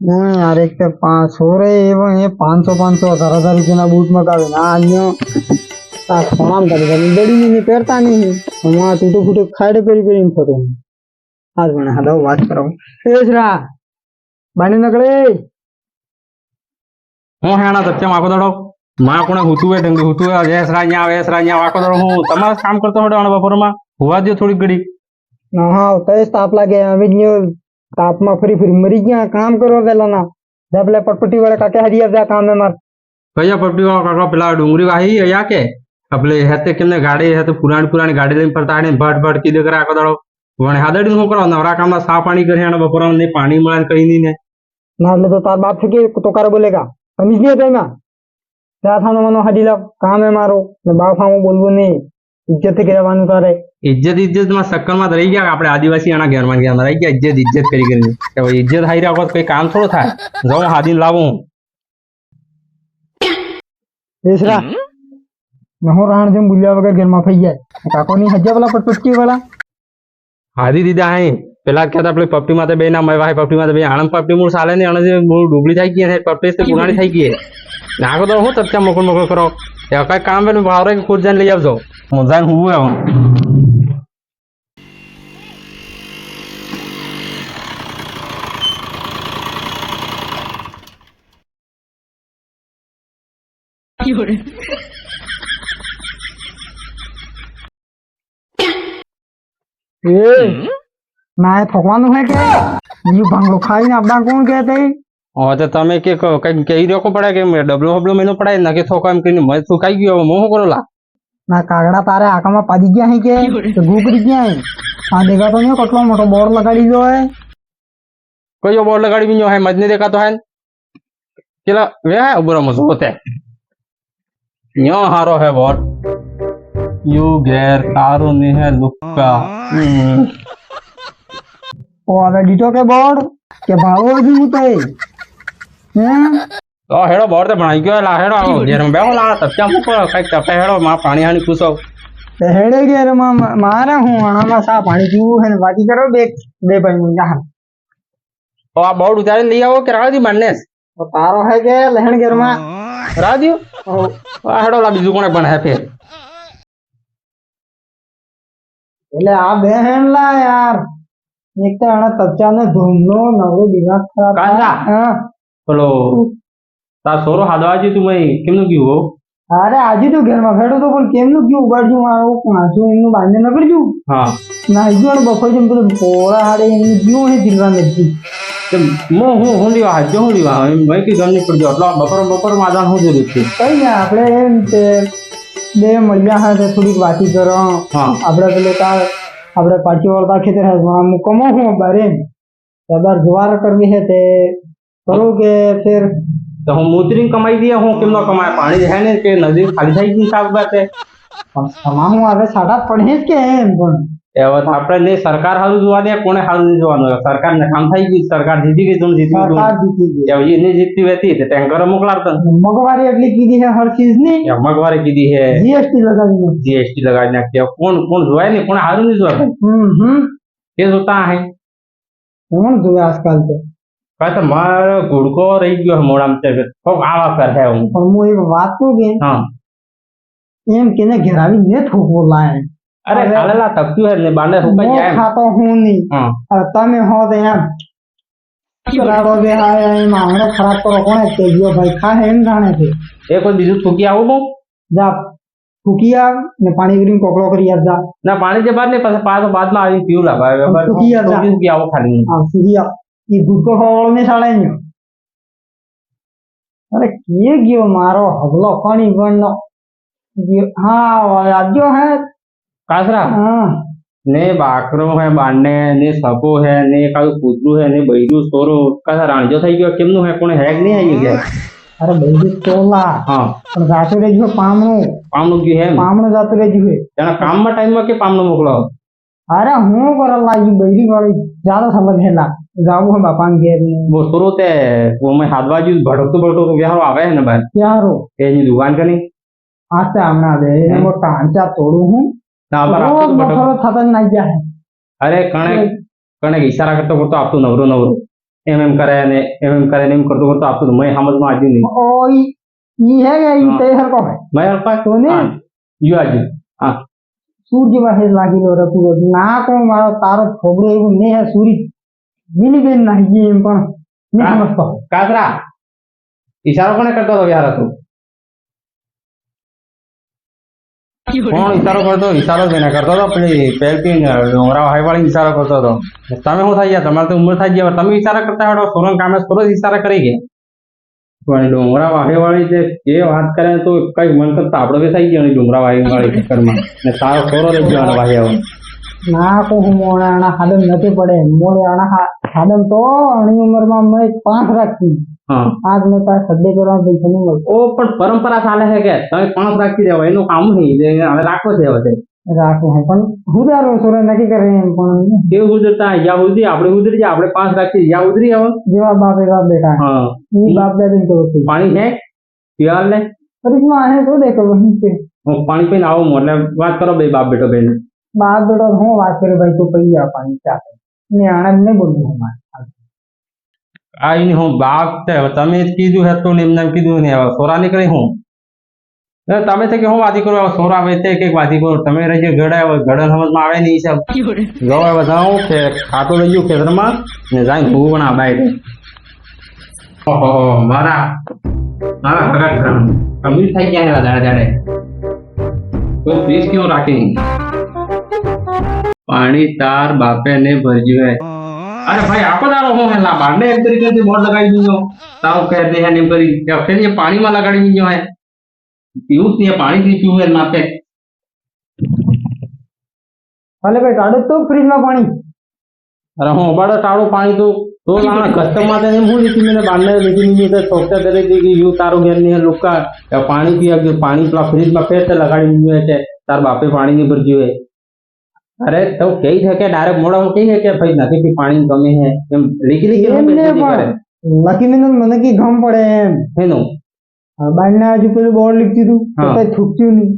नहीं यार एक तो 500 रे ये 500 1000 રૂપિયાના બૂટ મગાવે ના અન્યો તા ખોણામ કરી દે દડી ની પહેરતા નહીં હમણાં તૂટો ફૂટો ખાડે પેરી ફોટો આજ મને હાલો વાત કરો એસરા બાની નકળે હું હેણા તચ્ચા માકો દડો માં કોણે હુતુએ ઢંગે હુતુએ એસરા વાકો દડો હું તમારું કામ કરતો હતો આણ બપોરમાં હુવા દો થોડી ઘડી હા તય તાપ લાગે અમે જ તાપમાં ફરી મરી ગયા કામ કરો પેલા ના પેલા પટપટી વાળા કાકે હરિયા જા કામ માર કયા પપટી વાળો કાકા પેલા ડુંગરી વાહી અહીંયા કે આપણે હેતે કેમને ગાડી હેતે પુરાણી ગાડી લઈને ફરતા આને ભટ ભટ કીધે કરે આકો દડો વણે હાદડી હું કરો નવરા કામમાં સા પાણી કરે આણ બપોરમાં ને પાણી મળે કઈ નહીં ને ના એટલે તો તાર બાપ કે તો કારે બોલેગા સમજ નહીં હતા ના ત્યાં થાનો મનો હડીલા કામ હે મારો ને બાપ હું બોલવું નહીં ઇજ્જત થી કહેવાનું તારે ઇજ્જત માં સક્કર માં રહી ગયા આપણે આદિવાસી આના ઘરમાં ગયા રહી ગયા ઇજ્જત કરી કરીને કે ભાઈ ઇજ્જત હાઈ રાખો કઈ કામ થોડો થાય જાઉં હાદીને લાવું એસરા હું રાણ જેમ બોલ્યા વગર ઘરમાં ફઈ જાય કાકો ની હજ્જા વાળા પટપટી વાળા હાદી દીધા હે પેલા કહેતા આપણે પપટી માં બે ના મય પપટી માં બે આણંદ પપટી મૂળ ચાલે ને અને મૂળ ડુબળી થઈ ગઈ ને પપટી તે પુરાણી થઈ ગઈ નાખો તો હું તચ્ચા મોકલ કરો કઈ કામ વેલું ભાવરે ખુદ જઈને લઈ આવજો હું જઈને હું આવું ના એ ઠોકવાનું હે કે યુ ભાંગડો ખાઈને આપડા કોણ કહેતે તો તમે કે કઈ કહી રોકો પડે કે ડબલો મેનો પડાય ના કે થોકા એમ કરીને મેં સુકાઈ ગયો મોહ કરો લા ના કાગડા તારે આકામાં પાડી ગયા હે કે ગુગરી ગયા હે આ દેખા તો નહીં કેટલો મોટો બોર્ડ લગાડી દો હે કયો બોર્ડ લગાડી બીજો હે મજ નહીં દેખાતો હે ચલા વે ઉબરો મજો હોતે યો હારો હે બોર્ડ યુ ગેર તારો ને હે લુક્કા ઓ હવે દીટો કે બોર્ડ કે ભાવો હજી હું તઈ હે તો હેડો બોર્ડ તે બનાઈ ગયો લા હેડો ઘેર માં બેહો લા તચ્ચા મૂકો કઈક તપે હેડો માં પાણી હાણી પૂછો હેડે ઘેર માં મારે હું આણામાં સા પાણી પીવું હે ને બાકી કરો બે ભાઈ મુંજા તો આ બોર્ડ ઉતારીને લઈ આવો કે રાજી બનને તો તારો હે કે લહેણ ઘેર માં રાજી આ હેડો લા બીજું કોણે બને હે ફેર એટલે આ બે હેન લા યાર એક તો આના તચ્ચા ને ધૂમનો નવો દિમાગ ખરાબ કાંદા હા બોલો તાર સોરો હાદવાજી તું મય કેમનું કીધું અરે આજે તો ઘરમાં ફેડો તો પણ કેમનું કયું ઉગાડજો મારું પાછું એમનું બાંધે ન કરજો હા ના જો બફો જેમ પેલું પોળા હાડે એમનું જીવું હે જીરવા નથી મો હું લીવા હાજો હું લીવા મય કે ગમ ની પડજો એટલે બપોર માદાન હું જરૂર છે કઈ ના આપણે એમ તે બે મળ્યા હા થોડીક વાતી કરો આપણે પેલે તાર આપણે પાછી વળતા ખેતર હે અમુક કમો હું બારે સબર જુવાર કરવી હે તે કરો કે ફેર તો હું મૂતરી કમાઈ દિયા હું કેમનો કમાય પાણી હે ને કે નદી ખાલી થઈ ગઈ સાબ બાતે સમા હું હવે સાડા પડે જ કે એમ પણ એવા આપણે ને સરકાર હારું જોવા દે કોને હારું નહીં જોવાનું સરકાર ને કામ થઈ ગઈ સરકાર જીતી ગઈ તું જીતી ગઈ એને જીતતી હતી તે ટેન્કર મોકલાવતા મગવારી એટલી કીધી હે હર ચીજ ની મગવારી કીધી હે જીએસટી લગાવી નાખી કોણ જોવાય ને કોને હારું નહીં જોવા કે જોતા હે કોણ જોવે આજકાલ તો કઈ તો મારો ગુડકો રહી ગયો મોડામાં તે થોક આવા કર હે હું પણ હું એક વાત કહું કે હા એમ કેને ઘેરાવી ને ઠોકો લાય અરે કાલેલા તકતું હે ને બાને હુકાઈ જાય ખાતો હું નહીં તમે હો તો એમ રાડો બે હાય એમ આંગળો ખરાબ કરો કોણે કે ગયો ભાઈ ખા એમ જાણે છે એ કોઈ બીજું થૂકી આવું બહુ જા થૂકી આવ ને પાણી કરીને કોકડો કરી આવ જા ના પાણી જે બાદ ને પછી પાછો બાદમાં આવી પીવું લાગે થૂકી આવો ખાલી હા થૂકી આવ એ ગુટકો ખવાળો ને સાળે ને અરે કે ગયો મારો હગલો પાણી ગણનો હા રાજ્યો હે કાસરા હા ને બાકરો હે બાંડે ને સપો હે ને કાયું કૂતરું હે ને બૈરું સોરો કાસા રાણજો થઈ ગયો કેમનું હે કોને હેગ નહીં આવી ગયા અરે બૈરું તોલા હા પણ જાતું રહેજો પામણું ગયું હે પામણું જાતું રહેજો એના કામમાં ટાઈમમાં કે પામણું મોકલાવો અરે હું કરેલા ઈ બૈરી વાળી જાડો સમજ હેલા જાવું હે બાપા ને ઘેર वो सुरो ते वो मैं हादवाजी भड़कतो बिहार आवे है ना भाई ક્યારો एनी दुकान कनी આતે હમણાં બે એને મોટા આંચા તોડું હું ना पर आपको બફરો થતા જ નાઈ ગયા अरे कणे इशारा करतो आपतो नवरो એમ કરે ને એમ કરે ને એમ કરતો કરતો આપતું મેં સમજમાં આજુ નહીં ओ ई है क्या ई ते हर को है મેં હલકા तो ने યુ આજુ હા सूर्य वाहे लागी लो रे पूरो ना को मारो तारो छोबड़ो एवं नहीं है सूर्य मिली बेन नहीं ये एम पण नहीं हाँ। समझता કાતરા ઈશારો કોને કરતો હતો યાર તું કોણ ઈશારો કરતો ઈશારો કેને કરતો હતો પેલી પેલકી ડોંગરા વાહી વાળી ઈશારો કરતો હતો તમે શું થઈ ગયા તમારે તો ઉંમર થઈ ગયા તમે ઈશારા કરતા હતો સોરંગ કામે સોરો જ ઈશારા કરી ગયા પણ ડોંગરા વાહી વાળી જે વાત કરે તો કઈ મન કરતા આપડે બેસાઈ ગયો ડોંગરા વાહી વાળી ચક્કરમાં ને તારો સોરો લઈ ગયો વાહી આવો ना को हम मोड़ा आना हादम नते पड़े मोड़े आना हादम तो अणी उम्र में मैं 5 રાખી હા आज मैं पास सद्दे કરવા પૈસા નહીં મળતો ઓ પણ પરંપરા ચાલે છે કે તમે 5 રાખી દેવો એનું કામ નહીં હવે રાખો છે હવે રાખું હે પણ હુદારો સોરે નક્કી કરે એમ પણ કેવું ઉધરતા યા ઉધરી આપણે ઉધરી જાય આપણે 5 રાખી યા ઉધરી હવે જેવા બાપ એવા બેટા હા ई बाप दादी तो होती પાણી છે પીવાલ ને परिश्रम आहे तो देखो वहीं पे હું પાણી પીને આવું એટલે વાત કરો બે બાપ બેટો બેન बाप बेटा હું વાત કરે ભાઈ તું પી જા પાણી ચા ને આનંદ ને બોલું હું આ એની હું બાપ છે હવે તમે જ કીધું હતું ને એમને એમ કીધું ને હવે સોરા નીકળી હું હવે તમે છે કે હું વાતી કરો હવે સોરા વેચે કે વાતી કરો તમે રહી ગળે ગળે સમજમાં આવે નહીં હિસાબ ગવાય વધાવું કે ખાતો લઈ ગયું ખેતરમાં ને જાય ભૂ પણ આ બાય ઓહો મારા મારા હગા કમી થઈ ગયા એવા દાડે દાડે તો ફ્રીજ ક્यों રાખી પાણી તાર બાપે ને ભરજ્યું હે અરે ભાઈ આખો દાડો હું હેલા બારને એક તરીકેથી બોર્ડ લગાવી દીધો તાવ કહે દે હે ને એમ કરી કે અખે ને પાણીમાં લગાડી દીધો હે પીવું જ નહીં પાણી થી પીવું એ માપે ભલે ભાઈ કાઢો તો ફ્રીજ માં પાણી અરે હું બાળક ટાળું પાણી તો લાણા કસ્ટમ માટે એમ હું લીધી મેં બારને લીધી નહીં તો ચોકતા દરે કે યુ તારો ઘેર ની લુકા પાણી પીવા પાણી પેલા ફ્રીજમાં ફેર લગાડી દીધું છે તાર બાપે પાણી ની ભરજ્યું હે અરે તો કઈ છે કે ડાયરેક્ટ મોડા હું કઈ છે કે ભાઈ નથી કે પાણી કમી હે એમ લીકી લીકી એમને પણ લખીને મને કી ગમ પડે એમ હેનું બારના હજુ પેલું બોર્ડ લીખ દીધું તો હા. કઈ થૂક્યું નહીં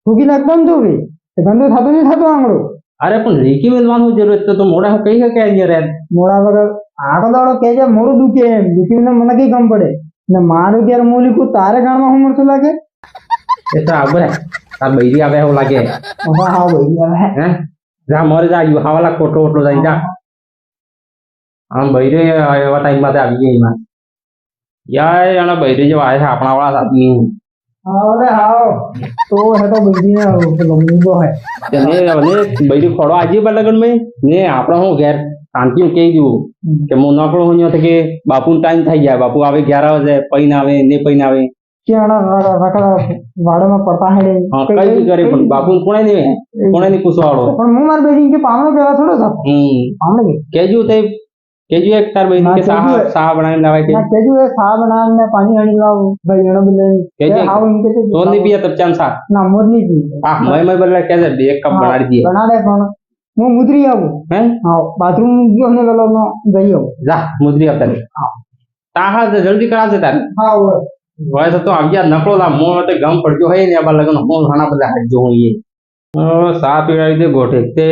થૂકી નાખતો ને તો ભાઈ ગંદો થતો નહીં થતો આંગળો અરે પણ લીકી મેળવાનું જરૂર છે તો મોડા હું કઈ છે કે અહીંયા રે મોડા વગર આખો દાડો કે છે મોડું દુખે એમ લીખીને મને કઈ ગમ પડે ને મારું ત્યારે હું લીખું તારે ગાણમાં હું મળતું લાગે એ તો આબરે તાર બૈરી આવે એવું લાગે હા હા ભાઈ હે જા મરે જા યુ હાવાલા કોટો ઓટલો જાય જા આમ બૈરે એવા ટાઈમ માં આવી ગઈ એમાં યાર એના બૈરે જેવા આવે છે આપણા વાળા આદમી અરે હાઓ તો હે તો બધી પેલો મૂંગો હે ને બૈરી ખોડો આજે પર લગન में ને આપણે હું ઘેર શાંતિ કહી દઉં કે હું નકળો હું કે બાપુ ટાઈમ થઈ જાય બાપુ આવે 11 વાગે પૈન આવે ને પૈન આવે ક્યાં રખડા વાડામાં પડતા હે હા કઈ બી કરે પણ બાપુ કોણે નહીં પૂછવાડો પણ હું માર બેજી કે પામણો પેલા થોડો થતો પામણો કેજુ એક તાર બહેન કે સાહ બનાવીને લાવે કે ના કેજુ એ સા બનાવીને પાણી હણી લાવ ભાઈ એનો બલે કેજે હાવ ઇનકે છે તો નહીં પીએ તબ ચામ સા ના મોરલી જી આ મય બદલે કે છે બે કપ બનાડી દીએ બનાડે પણ હું મુદ્રી આવું હે હા બાથરૂમ ગયો ને પેલો નો ગઈ આવું જા મુદ્રી આપતા તાહા જલ્દી કરાવશે તારે હા ઓય વયસ તો આવ્યા નકળો લા મો તે ગમ પડજો હે ને આ લગન હું ઘણા બધા હાથ જો હું એ સા પીડાવી દે ગોઠે તે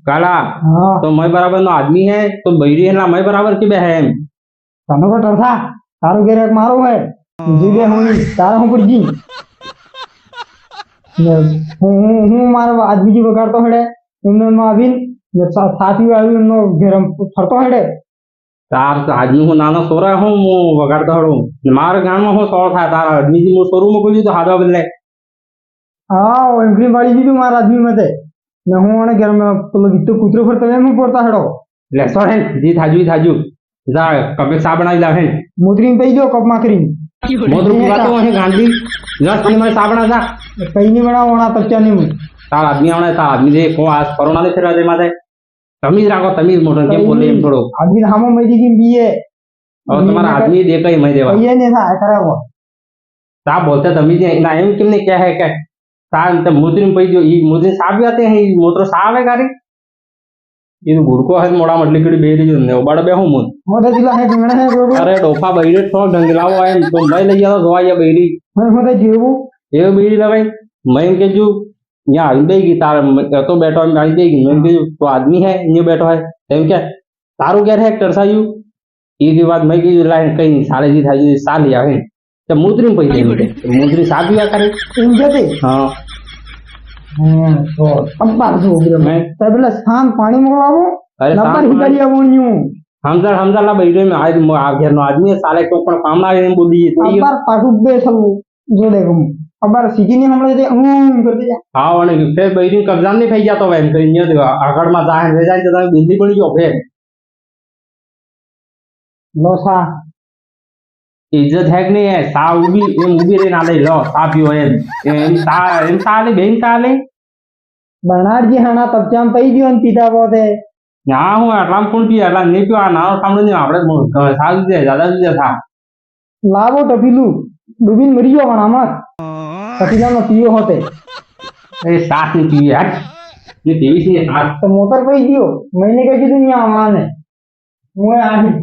काला हाँ तो मैं बराबर नो आदमी है तो बैरी है ना मैं बराबर की बे है एम તમે કો ટરસા તારું ઘેર એક મારું હે જીવે હું તારા હું પર જી ને હું મારો આદમી જી વગાડતો હડે એમને નો આવીન ને સાથી આવ્યું નો ઘેર ફરતો હડે तार आदमी हूँ नाना सोरा हूँ मु वगाड़ता हूँ मार गांव में हूँ सोर था तार आदमी जी मु शोरूम में कोई तो हाथवा बदले હા એમની વાળી દીધું મારા આદમી મતે ને હું અને ઘેર માં પેલો ગીતો કૂતરો ફરતો એમ હું પડતા હડો ले सोर है जी थाजू जा कबे सा बनाई ला है મુદ્રીને પઈ ગયો કપ માખરી मोदरू पुगातो है गांधी जा खाली मैं सा बना जा કઈ નહીં બનાવવાના તચ્ચા નહીં तार आदमी आने तार आदमी दे को आज कोरोना दे फिर दे माते तमीज राखो तमीज मोटर के बोले एम थोड़ो આદમી હામો મેજી કી બીએ और तुम्हारा आदमी दे कई मैं देवा કઈએ ને થાય કરાવો सा बोलते तमीज ना एम किमने क्या है क्या सा तो मुद्री में पई जो ई मुद्री सा भी आते हैं मोटर सा आवे गाड़ी ये तो गुड़को है मोड़ा मटली कड़ी बेरी जो ने बड़ा बे हूं मुन મોઢે જીલા હે ગંગણા હે ગોગો अरे डोफा बैरी थो ढंगलाओ आए तो मैं ले जाओ जोआ ये बैरी મોઢે જેવું ये बैरी लगाई मैं के जो यहाँ आई देगी तार तो बैठो आई देगी मैं के तो आदमी है ये बैठो है एम क्या તારું ક્યારે હેક તરસાયું એ વાત મેં કીધું લાઈન કઈ નહીં સાલે જી થાય સાલી આવે તો મુદ્રી પૈસા એમ કે મુદ્રી સાપી કરે એમ જતી હા તો અબ્બાર જો ઉગ્ર મેં તો પેલા શામ પાણી મોકલાવો અરે નંબર શામ હિકારી આવણ્યું સમજા લા બેઠો મેં આજ આ ઘેર નો આદમી સાલે કોઈ પણ કામ ના એમ બોલી અબ્બાર પાટું બે સલું જો દેખો અબ્બાર સીધી ની હમણાં તે કરતી જા હા અને ફેર બૈરી કબજામ નહીં થઈ જતો એમ કરીને આગળમાં જાય રે જાય તો તમે બિંદી પડી ગયો ફેર લોસા ઇજ્જત હે કે નહીં સા ઉભી રહીને આ લઈ લો સા પીવો એમ સા લે બેન સા લે બરનાડજી હાના તપચામ પઈ ગયો ને પીતા પોતે ના હું આટલામાં કોણ પીએ એટલા નહીં પીવા નાનો સાંભળે નહીં આપણે સા દીધે દાદા દીધે સા લાવો ટપીલું ડૂબીને મરી ગયો પણ આમાં ટપીલાનો પીયો હોતે એ સાસ નહીં પીવી યાર ને તેવી છે સાસ તો મોટર પઈ ગયો મહિને કઈ કીધું ત્યાં હમણાં હું આવી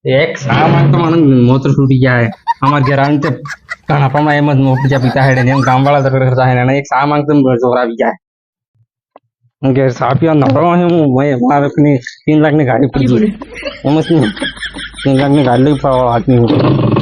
એક સા માંગતો મને મોટર તૂટી જાય અમાર ઘેર આવીને તે ઘણા પમા એમ જ મોટી પીતા હેડે ને એમ ગામવાળા ઝઘડા કરતા હેડે અને એક સા માંગતો જોર આવી જાય કે સા પીવા નતો હું મારે 3 લાખ ની ગાડી પડી ગઈ એમ જ નહીં 3 લાખ ની ગાડી લઈ પાવા વાત નહીં